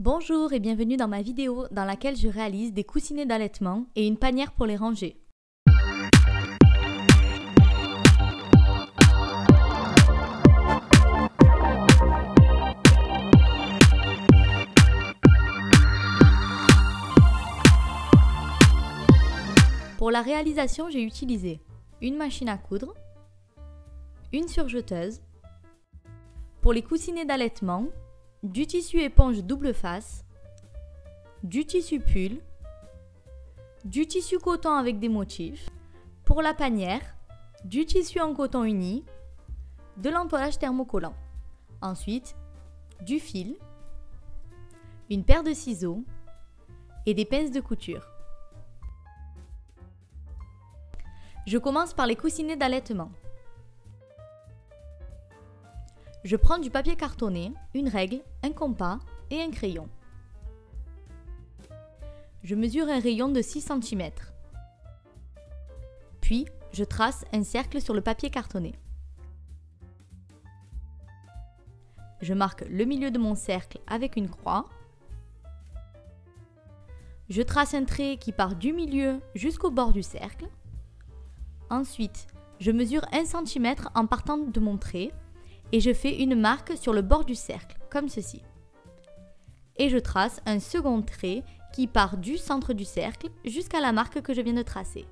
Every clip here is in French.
Bonjour et bienvenue dans ma vidéo dans laquelle je réalise des coussinets d'allaitement et une panière pour les ranger. Pour la réalisation, j'ai utilisé une machine à coudre, une surjeteuse, pour les coussinets d'allaitement, du tissu éponge double face, du tissu pull, du tissu coton avec des motifs, pour la panière, du tissu en coton uni, de l'entoilage thermocollant. Ensuite, du fil, une paire de ciseaux et des pinces de couture. Je commence par les coussinets d'allaitement. Je prends du papier cartonné, une règle, un compas et un crayon. Je mesure un rayon de 6 cm. Puis, je trace un cercle sur le papier cartonné. Je marque le milieu de mon cercle avec une croix. Je trace un trait qui part du milieu jusqu'au bord du cercle. Ensuite, je mesure 1 cm en partant de mon trait. Et je fais une marque sur le bord du cercle, comme ceci. Et je trace un second trait qui part du centre du cercle jusqu'à la marque que je viens de tracer.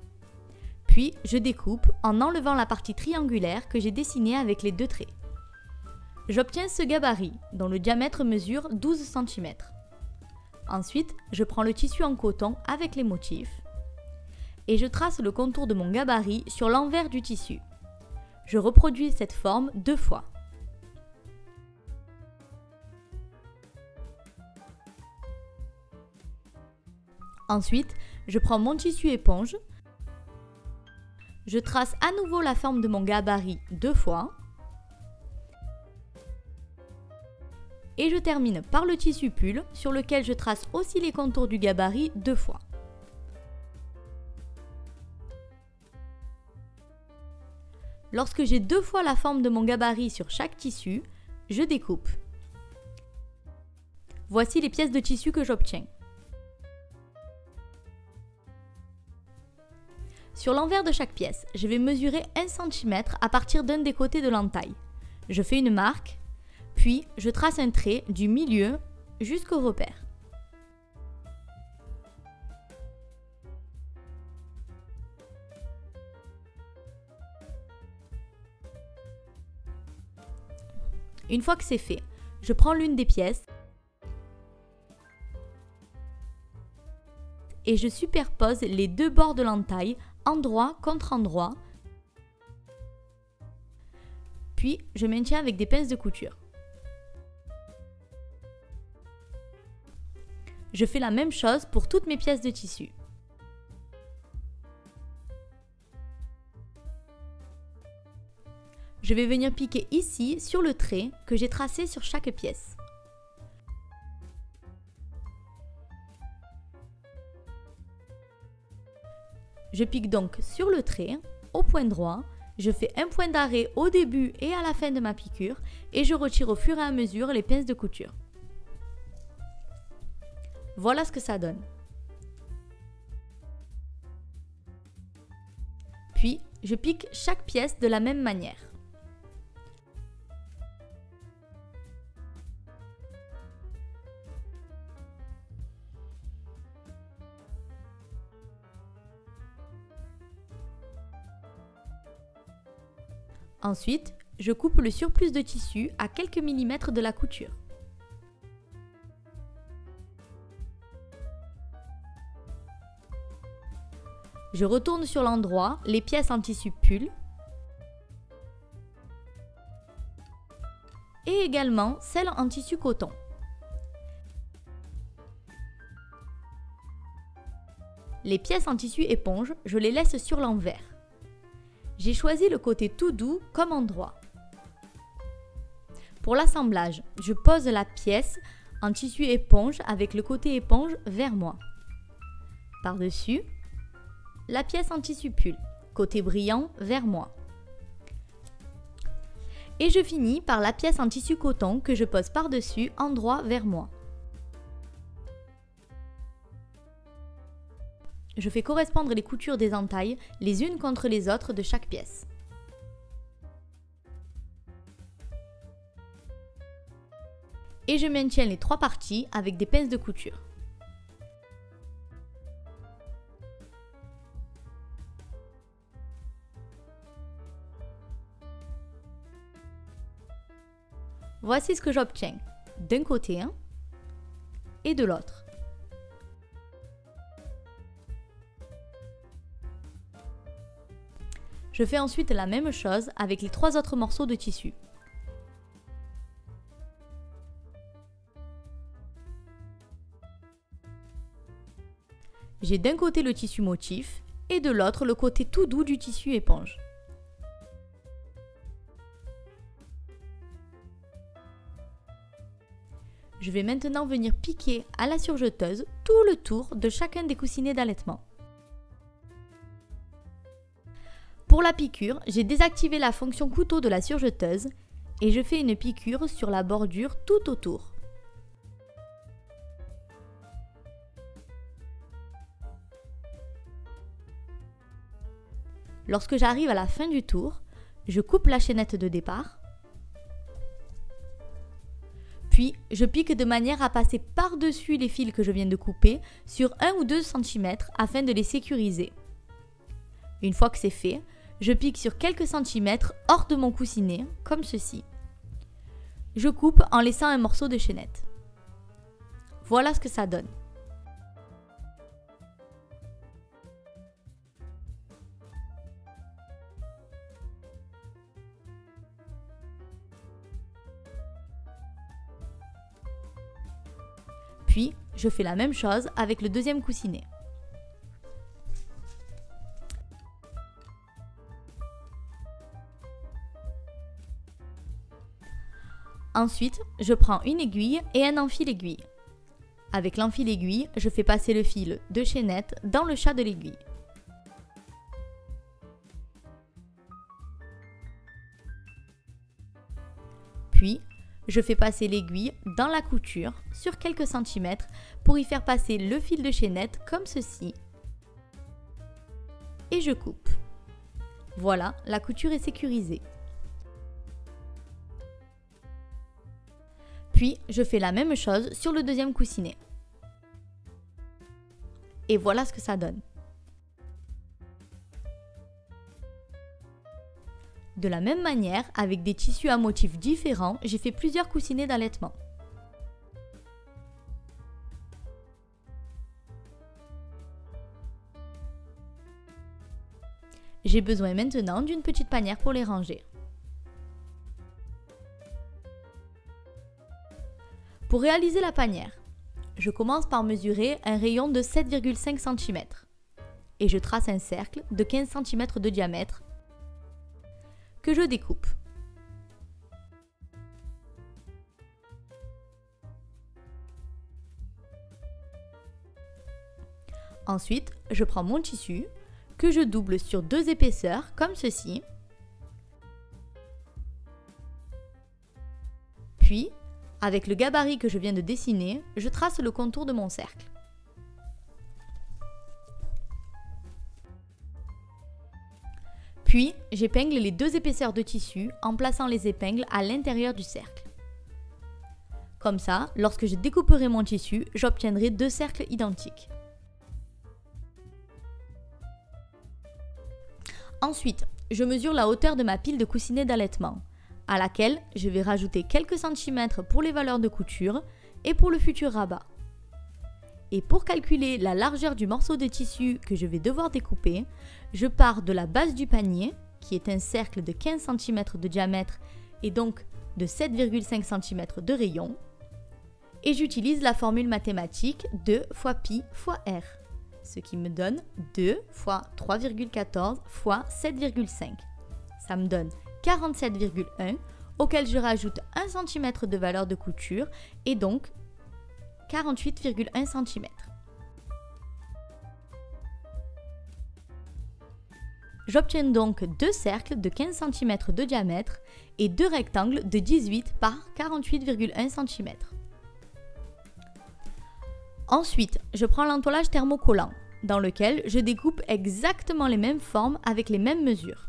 Puis, je découpe en enlevant la partie triangulaire que j'ai dessinée avec les deux traits. J'obtiens ce gabarit, dont le diamètre mesure 12 cm. Ensuite, je prends le tissu en coton avec les motifs et je trace le contour de mon gabarit sur l'envers du tissu. Je reproduis cette forme 2 fois. Ensuite, je prends mon tissu éponge, je trace à nouveau la forme de mon gabarit 2 fois et je termine par le tissu pull sur lequel je trace aussi les contours du gabarit 2 fois. Lorsque j'ai 2 fois la forme de mon gabarit sur chaque tissu, je découpe. Voici les pièces de tissu que j'obtiens. Sur l'envers de chaque pièce, je vais mesurer 1 cm à partir d'un des côtés de l'entaille. Je fais une marque, puis je trace un trait du milieu jusqu'au repère. Une fois que c'est fait, je prends l'une des pièces et je superpose les deux bords de l'entaille, endroit contre endroit. Puis, je maintiens avec des pinces de couture. Je fais la même chose pour toutes mes pièces de tissu. Je vais venir piquer ici sur le trait que j'ai tracé sur chaque pièce. Je pique donc sur le trait, au point droit, je fais un point d'arrêt au début et à la fin de ma piqûre et je retire au fur et à mesure les pinces de couture. Voilà ce que ça donne. Puis, je pique chaque pièce de la même manière. Ensuite, je coupe le surplus de tissu à quelques millimètres de la couture. Je retourne sur l'endroit les pièces en tissu pull et également celles en tissu coton. Les pièces en tissu éponge, je les laisse sur l'envers. J'ai choisi le côté tout doux comme endroit. Pour l'assemblage, je pose la pièce en tissu éponge avec le côté éponge vers moi. Par-dessus, la pièce en tissu pull, côté brillant vers moi. Et je finis par la pièce en tissu coton que je pose par-dessus, endroit vers moi. je fais correspondre les coutures des entailles les unes contre les autres de chaque pièce. Et je maintiens les 3 parties avec des pinces de couture. Voici ce que j'obtiens d'un côté et de l'autre. Je fais ensuite la même chose avec les 3 autres morceaux de tissu. J'ai d'un côté le tissu motif et de l'autre le côté tout doux du tissu éponge. Je vais maintenant venir piquer à la surjeteuse tout le tour de chacun des coussinets d'allaitement. Pour la piqûre, j'ai désactivé la fonction couteau de la surjeteuse et je fais une piqûre sur la bordure tout autour. Lorsque j'arrive à la fin du tour, je coupe la chaînette de départ. Puis, je pique de manière à passer par-dessus les fils que je viens de couper sur 1 ou 2 cm afin de les sécuriser. Une fois que c'est fait, je pique sur quelques centimètres hors de mon coussinet, comme ceci. Je coupe en laissant un morceau de chaînette. Voilà ce que ça donne. Puis, je fais la même chose avec le deuxième coussinet. Ensuite, je prends une aiguille et un enfil-aiguille. Avec l'enfil-aiguille, je fais passer le fil de chaînette dans le chat de l'aiguille. Puis, je fais passer l'aiguille dans la couture sur quelques centimètres pour y faire passer le fil de chaînette comme ceci. Et je coupe. Voilà, la couture est sécurisée. Puis, je fais la même chose sur le deuxième coussinet. Et voilà ce que ça donne. De la même manière, avec des tissus à motifs différents, j'ai fait plusieurs coussinets d'allaitement. J'ai besoin maintenant d'une petite panière pour les ranger. Pour réaliser la panière, je commence par mesurer un rayon de 7,5 cm et je trace un cercle de 15 cm de diamètre que je découpe. Ensuite, je prends mon tissu que je double sur 2 épaisseurs comme ceci. Puis, avec le gabarit que je viens de dessiner, je trace le contour de mon cercle. Puis, j'épingle les 2 épaisseurs de tissu en plaçant les épingles à l'intérieur du cercle. Comme ça, lorsque je découperai mon tissu, j'obtiendrai 2 cercles identiques. Ensuite, je mesure la hauteur de ma pile de coussinets d'allaitement, à laquelle je vais rajouter quelques centimètres pour les valeurs de couture et pour le futur rabat. Et pour calculer la largeur du morceau de tissu que je vais devoir découper, je pars de la base du panier, qui est un cercle de 15 cm de diamètre et donc de 7,5 cm de rayon, et j'utilise la formule mathématique 2 fois pi fois r, ce qui me donne 2 fois 3,14 fois 7,5. Ça me donne 47,1, auquel je rajoute 1 cm de valeur de couture et donc 48,1 cm. J'obtiens donc 2 cercles de 15 cm de diamètre et 2 rectangles de 18 par 48,1 cm. Ensuite, je prends l'entoilage thermocollant dans lequel je découpe exactement les mêmes formes avec les mêmes mesures.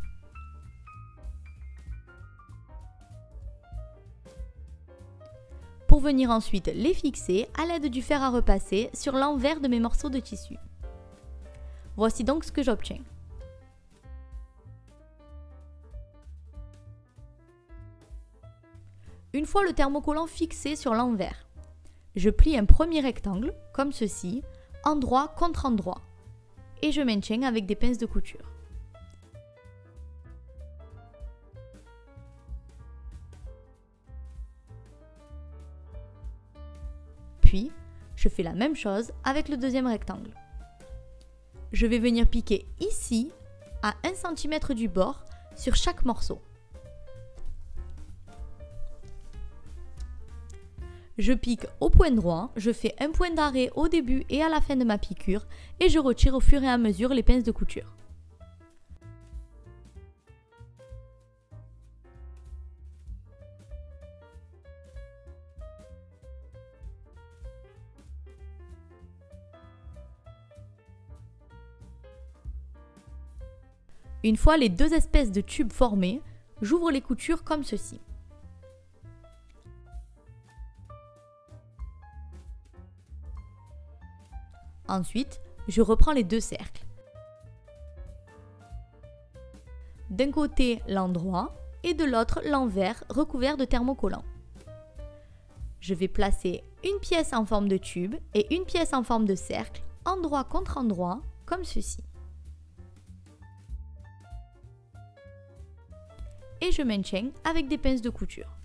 Pour venir ensuite les fixer à l'aide du fer à repasser sur l'envers de mes morceaux de tissu. Voici donc ce que j'obtiens. Une fois le thermocollant fixé sur l'envers, je plie un premier rectangle, comme ceci, endroit contre endroit, et je maintiens avec des pinces de couture. Puis, je fais la même chose avec le deuxième rectangle. Je vais venir piquer ici, à 1 cm du bord, sur chaque morceau. Je pique au point droit, je fais un point d'arrêt au début et à la fin de ma piqûre et je retire au fur et à mesure les pinces de couture. Une fois les deux espèces de tubes formés, j'ouvre les coutures comme ceci. Ensuite, je reprends les deux cercles. D'un côté l'endroit et de l'autre l'envers recouvert de thermocollant. Je vais placer une pièce en forme de tube et une pièce en forme de cercle, endroit contre endroit, comme ceci. Et je maintiens avec des pinces de couture.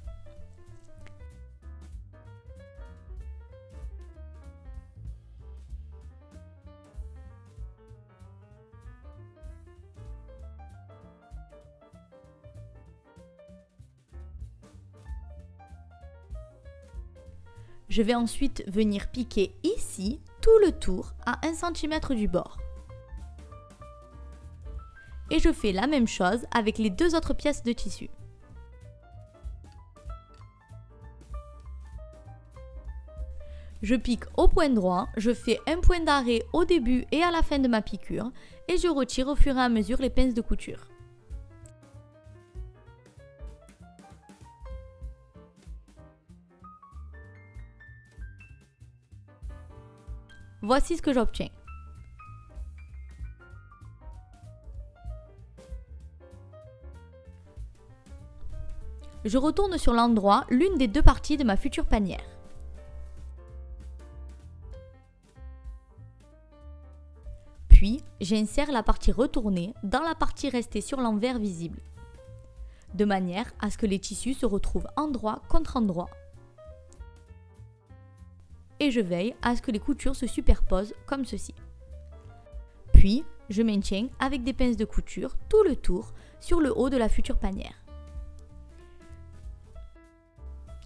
Je vais ensuite venir piquer ici tout le tour à 1 cm du bord. Et je fais la même chose avec les deux autres pièces de tissu. Je pique au point droit, je fais un point d'arrêt au début et à la fin de ma piqûre et je retire au fur et à mesure les pinces de couture. Voici ce que j'obtiens. Je retourne sur l'endroit l'une des deux parties de ma future panière. Puis, j'insère la partie retournée dans la partie restée sur l'envers visible, de manière à ce que les tissus se retrouvent endroit contre endroit. Et je veille à ce que les coutures se superposent comme ceci. Puis, je maintiens avec des pinces de couture tout le tour sur le haut de la future panière.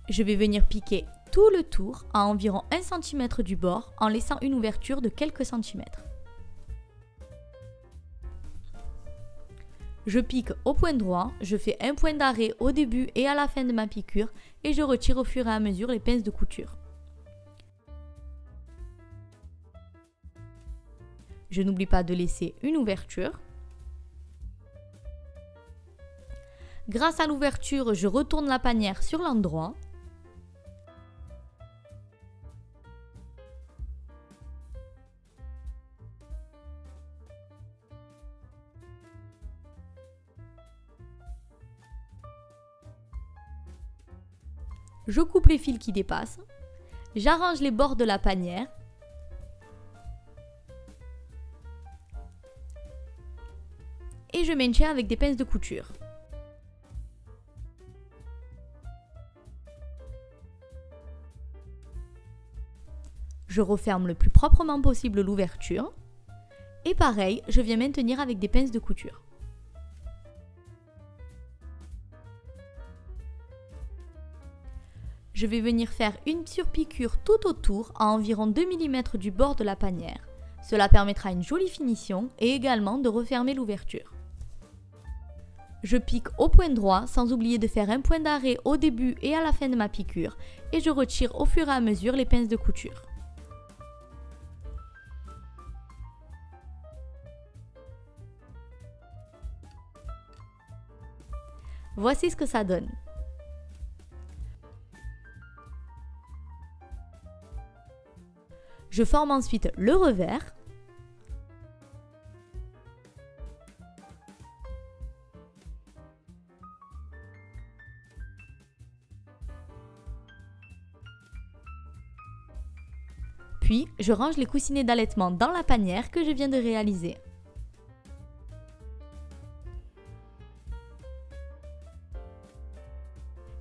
Je vais venir piquer tout le tour à environ 1 cm du bord en laissant une ouverture de quelques centimètres. Je pique au point droit, je fais un point d'arrêt au début et à la fin de ma piqûre et je retire au fur et à mesure les pinces de couture. Je n'oublie pas de laisser une ouverture. Grâce à l'ouverture, je retourne la panière sur l'endroit. Je coupe les fils qui dépassent. J'arrange les bords de la panière. Et je maintiens avec des pinces de couture. Je referme le plus proprement possible l'ouverture. Et pareil, je viens maintenir avec des pinces de couture. Je vais venir faire une surpiqûre tout autour à environ 2 mm du bord de la panière. Cela permettra une jolie finition et également de refermer l'ouverture. Je pique au point droit sans oublier de faire un point d'arrêt au début et à la fin de ma piqûre et je retire au fur et à mesure les pinces de couture. Voici ce que ça donne. Je forme ensuite le revers. Puis, je range les coussinets d'allaitement dans la panière que je viens de réaliser.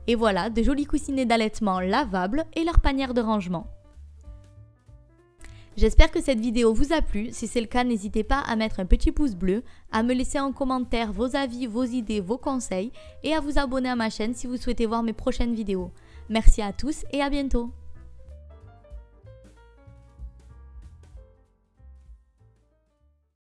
Et voilà, de jolis coussinets d'allaitement lavables et leur panière de rangement. J'espère que cette vidéo vous a plu. Si c'est le cas, n'hésitez pas à mettre un petit pouce bleu, à me laisser en commentaire vos avis, vos idées, vos conseils et à vous abonner à ma chaîne si vous souhaitez voir mes prochaines vidéos. Merci à tous et à bientôt.